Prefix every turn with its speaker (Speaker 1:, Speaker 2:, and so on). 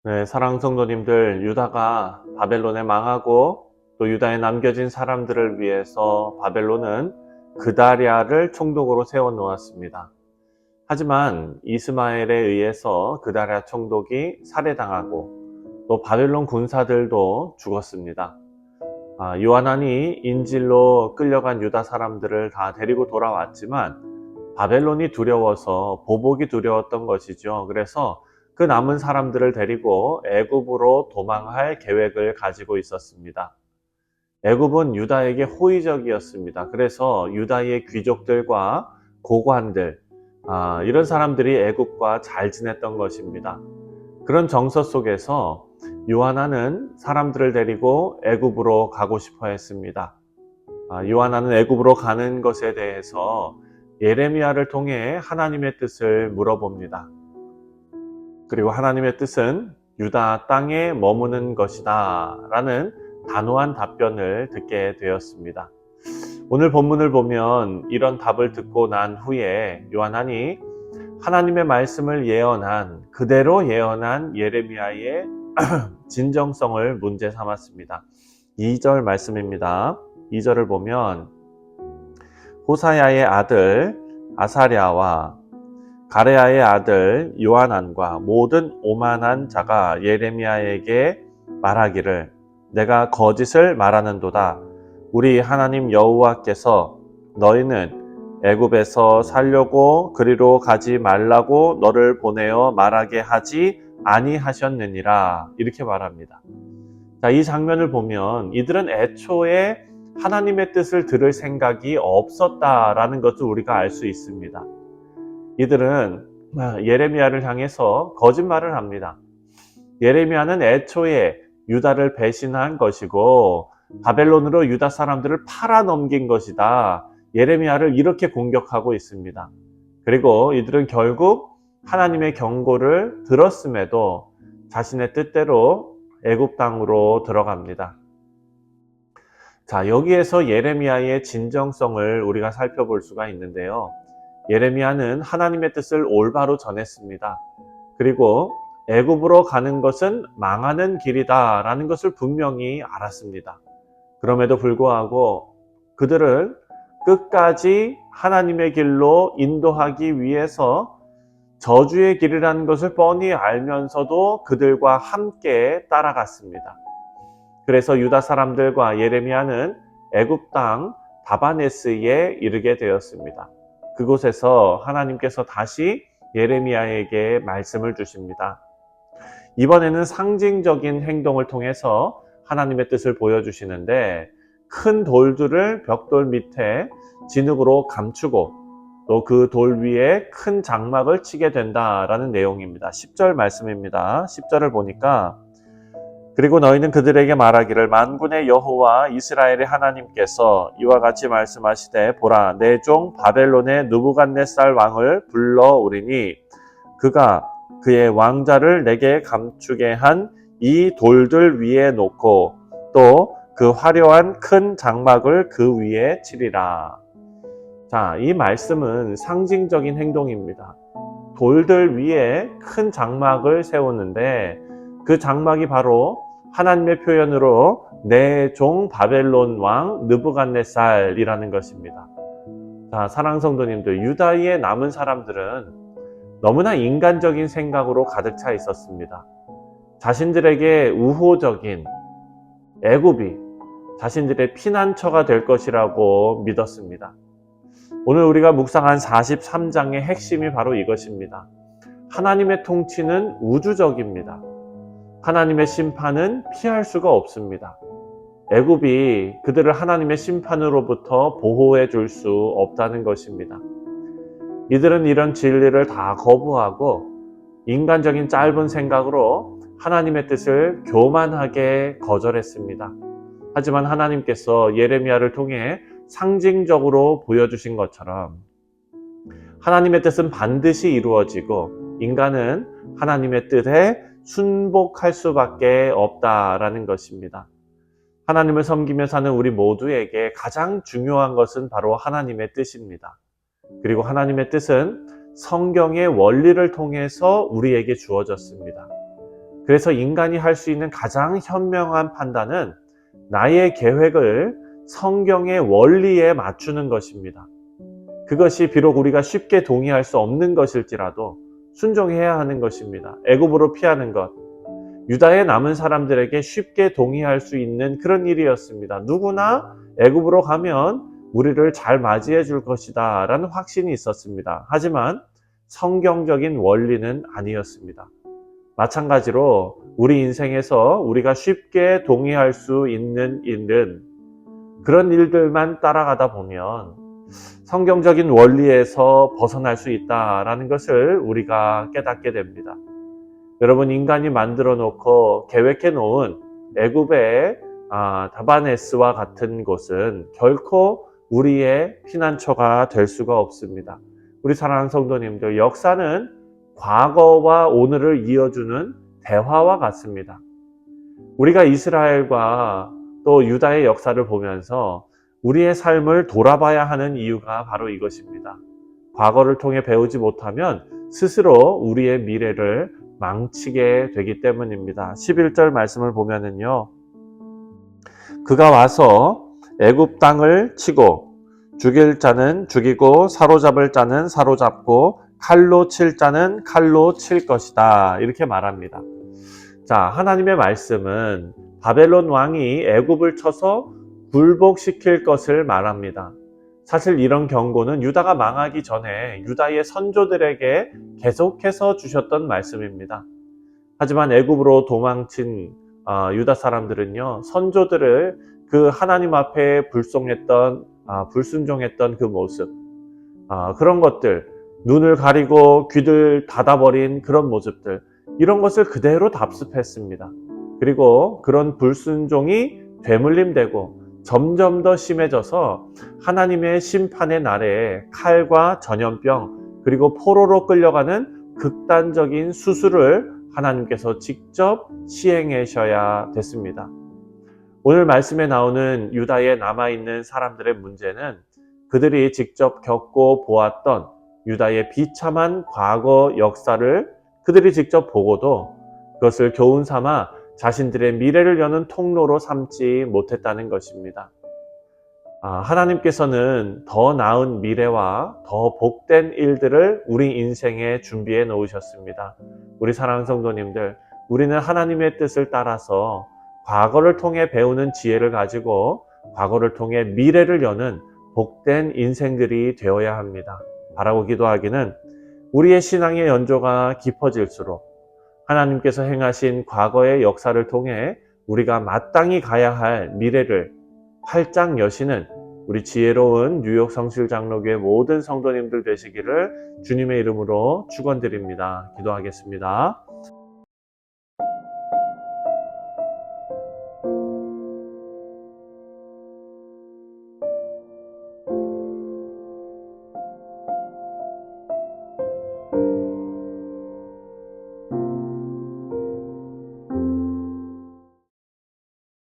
Speaker 1: 네, 사랑 성도님들, 유다가 바벨론에 망하고 또 유다에 남겨진 사람들을 위해서 바벨론은 그다랴를 총독으로 세워 놓았습니다. 하지만 이스마엘에 의해서 그다랴 총독이 살해당하고 또 바벨론 군사들도 죽었습니다. 요하난이 인질로 끌려간 유다 사람들을 다 데리고 돌아왔지만 바벨론이 두려워서 보복이 두려웠던 것이죠. 그래서 그 남은 사람들을 데리고 애굽으로 도망할 계획을 가지고 있었습니다. 애굽은 유다에게 호의적이었습니다. 그래서 유다의 귀족들과 고관들, 이런 사람들이 애굽과 잘 지냈던 것입니다. 그런 정서 속에서 요하나는 사람들을 데리고 애굽으로 가고 싶어 했습니다. 요하나는 애굽으로 가는 것에 대해서 예레미야를 통해 하나님의 뜻을 물어봅니다. 그리고 하나님의 뜻은 유다 땅에 머무는 것이다 라는 단호한 답변을 듣게 되었습니다. 오늘 본문을 보면 이런 답을 듣고 난 후에 요하난이 하나님의 말씀을 그대로 예언한 예레미야의 진정성을 문제 삼았습니다. 2절 말씀입니다. 2절을 보면 호사야의 아들 아사랴와 가레야의 아들 요하난과 모든 오만한 자가 예레미야에게 말하기를 내가 거짓을 말하는도다. 우리 하나님 여호와께서 너희는 애굽에서 살려고 그리로 가지 말라고 너를 보내어 말하게 하지 아니하셨느니라. 이렇게 말합니다. 자, 이 장면을 보면 이들은 애초에 하나님의 뜻을 들을 생각이 없었다라는 것을 우리가 알 수 있습니다. 이들은 예레미야를 향해서 거짓말을 합니다. 예레미야는 애초에 유다를 배신한 것이고 바벨론으로 유다 사람들을 팔아넘긴 것이다. 예레미야를 이렇게 공격하고 있습니다. 그리고 이들은 결국 하나님의 경고를 들었음에도 자신의 뜻대로 애굽 땅으로 들어갑니다. 자, 여기에서 예레미야의 진정성을 우리가 살펴볼 수가 있는데요. 예레미야는 하나님의 뜻을 올바로 전했습니다. 그리고 애굽으로 가는 것은 망하는 길이다 라는 것을 분명히 알았습니다. 그럼에도 불구하고 그들을 끝까지 하나님의 길로 인도하기 위해서 저주의 길이라는 것을 뻔히 알면서도 그들과 함께 따라갔습니다. 그래서 유다 사람들과 예레미야는 애굽 땅 다바네스에 이르게 되었습니다. 그곳에서 하나님께서 다시 예레미야에게 말씀을 주십니다. 이번에는 상징적인 행동을 통해서 하나님의 뜻을 보여주시는데 큰 돌들을 벽돌 밑에 진흙으로 감추고 또 그 돌 위에 큰 장막을 치게 된다라는 내용입니다. 10절 말씀입니다. 10절을 보니까 그리고 너희는 그들에게 말하기를 만군의 여호와 이스라엘의 하나님께서 이와 같이 말씀하시되 보라 내 종 바벨론의 느부갓네살 왕을 불러오리니 그가 그의 왕자를 내게 감추게 한 이 돌들 위에 놓고 또 그 화려한 큰 장막을 그 위에 치리라. 자, 이 말씀은 상징적인 행동입니다. 돌들 위에 큰 장막을 세우는데 그 장막이 바로 하나님의 표현으로 내 종 바벨론 왕 느부갓네살이라는 것입니다. 자, 사랑 성도님들, 유다의 남은 사람들은 너무나 인간적인 생각으로 가득 차 있었습니다. 자신들에게 우호적인 애굽이 자신들의 피난처가 될 것이라고 믿었습니다. 오늘 우리가 묵상한 43장의 핵심이 바로 이것입니다. 하나님의 통치는 우주적입니다. 하나님의 심판은 피할 수가 없습니다. 애굽이 그들을 하나님의 심판으로부터 보호해 줄 수 없다는 것입니다. 이들은 이런 진리를 다 거부하고 인간적인 짧은 생각으로 하나님의 뜻을 교만하게 거절했습니다. 하지만 하나님께서 예레미야를 통해 상징적으로 보여주신 것처럼 하나님의 뜻은 반드시 이루어지고 인간은 하나님의 뜻에 순복할 수밖에 없다라는 것입니다. 하나님을 섬기며 사는 우리 모두에게 가장 중요한 것은 바로 하나님의 뜻입니다. 그리고 하나님의 뜻은 성경의 원리를 통해서 우리에게 주어졌습니다. 그래서 인간이 할 수 있는 가장 현명한 판단은 나의 계획을 성경의 원리에 맞추는 것입니다. 그것이 비록 우리가 쉽게 동의할 수 없는 것일지라도 순종해야 하는 것입니다. 애굽으로 피하는 것, 유다에 남은 사람들에게 쉽게 동의할 수 있는 그런 일이었습니다. 누구나 애굽으로 가면 우리를 잘 맞이해 줄 것이다 라는 확신이 있었습니다. 하지만 성경적인 원리는 아니었습니다. 마찬가지로 우리 인생에서 우리가 쉽게 동의할 수 있는 일은 그런 일들만 따라가다 보면 성경적인 원리에서 벗어날 수 있다라는 것을 우리가 깨닫게 됩니다. 여러분, 인간이 만들어 놓고 계획해 놓은 애굽의 다바네스와 같은 곳은 결코 우리의 피난처가 될 수가 없습니다. 우리 사랑하는 성도님들, 역사는 과거와 오늘을 이어주는 대화와 같습니다. 우리가 이스라엘과 또 유다의 역사를 보면서 우리의 삶을 돌아봐야 하는 이유가 바로 이것입니다. 과거를 통해 배우지 못하면 스스로 우리의 미래를 망치게 되기 때문입니다. 11절 말씀을 보면은요, 그가 와서 애굽 땅을 치고 죽일 자는 죽이고 사로잡을 자는 사로잡고 칼로 칠 자는 칼로 칠 것이다, 이렇게 말합니다. 자, 하나님의 말씀은 바벨론 왕이 애굽을 쳐서 굴복시킬 것을 말합니다. 사실 이런 경고는 유다가 망하기 전에 유다의 선조들에게 계속해서 주셨던 말씀입니다. 하지만 애굽으로 도망친 유다 사람들은요, 선조들을 그 하나님 앞에 불순종했던 그 모습, 그런 것들, 눈을 가리고 귀를 닫아버린 그런 모습들, 이런 것을 그대로 답습했습니다. 그리고 그런 불순종이 되물림되고 점점 더 심해져서 하나님의 심판의 날에 칼과 전염병 그리고 포로로 끌려가는 극단적인 수술을 하나님께서 직접 시행하셔야 됐습니다. 오늘 말씀에 나오는 유다에 남아있는 사람들의 문제는 그들이 직접 겪고 보았던 유다의 비참한 과거 역사를 그들이 직접 보고도 그것을 교훈 삼아 자신들의 미래를 여는 통로로 삼지 못했다는 것입니다. 하나님께서는 더 나은 미래와 더 복된 일들을 우리 인생에 준비해 놓으셨습니다. 우리 사랑하는 성도님들, 우리는 하나님의 뜻을 따라서 과거를 통해 배우는 지혜를 가지고 과거를 통해 미래를 여는 복된 인생들이 되어야 합니다. 바라고 기도하기는 우리의 신앙의 연조가 깊어질수록 하나님께서 행하신 과거의 역사를 통해 우리가 마땅히 가야 할 미래를 활짝 여시는 우리 지혜로운 뉴욕 성실장로교회 모든 성도님들 되시기를 주님의 이름으로 축원드립니다. 기도하겠습니다.